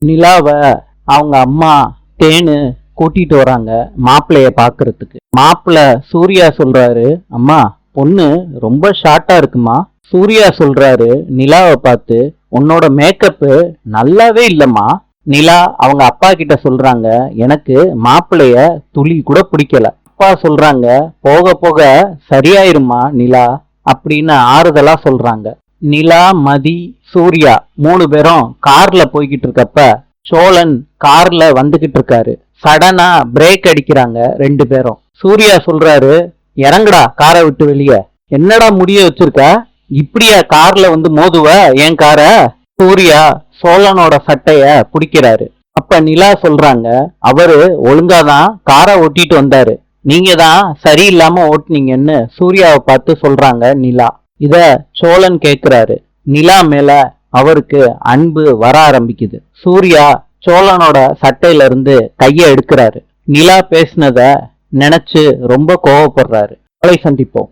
நிலாவ அவங்க அம்மா தேனு கூட்டிட்டு வராங்க மாப்பிள்ளைய பாக்குறதுக்கு. மாப்பிள்ளை சூர்யா சொல்றாரு, அம்மா பொண்ணு ரொம்ப ஷார்ட்டா இருக்குமா. சூர்யா சொல்றாரு நிலாவை பார்த்து, உன்னோட மேக்கப்பு நல்லாவே இல்லம்மா. நிலா அவங்க அப்பா கிட்ட சொல்றாங்க, எனக்கு மாப்பிள்ளைய துளி கூட பிடிக்கல. அப்பா சொல்றாங்க, போக போக சரியாயிருமா நிலா அப்படின்னு ஆறுதலா சொல்றாங்க. நிலா, மதி, சூர்யா 3 பேரும் கார்ல போய்கிட்டு இருக்கப்ப சோழன் கார்ல வந்துகிட்டு இருக்காரு. சடனா பிரேக் அடிக்கிறாங்க 2 பேரும். சூர்யா சொல்றாரு, இறங்குடா காரை விட்டு வெளியே. என்னடா முடிய வச்சிருக்க, இப்படியா கார்ல வந்து மோதுவ என் கார. சூர்யா சோழனோட சட்டைய பிடிக்கிறாரு. அப்ப நிலா சொல்றாங்க, அவரு ஒழுங்காதான் காரை ஓட்டிட்டு வந்தாரு, நீங்க தான் சரியில்லாம ஓட்டுனீங்கன்னு சூர்யாவை பார்த்து சொல்றாங்க நிலா. இத சோழன் கேக்குறாரு. நிலா மேல அவருக்கு அன்பு வர ஆரம்பிக்குது. சூர்யா சோழனோட சட்டையில இருந்து கைய எடுக்கிறாரு. நிலா பேசினத நினைச்சு ரொம்ப கோவப்படுறாரு. நாளை சந்திப்போம்.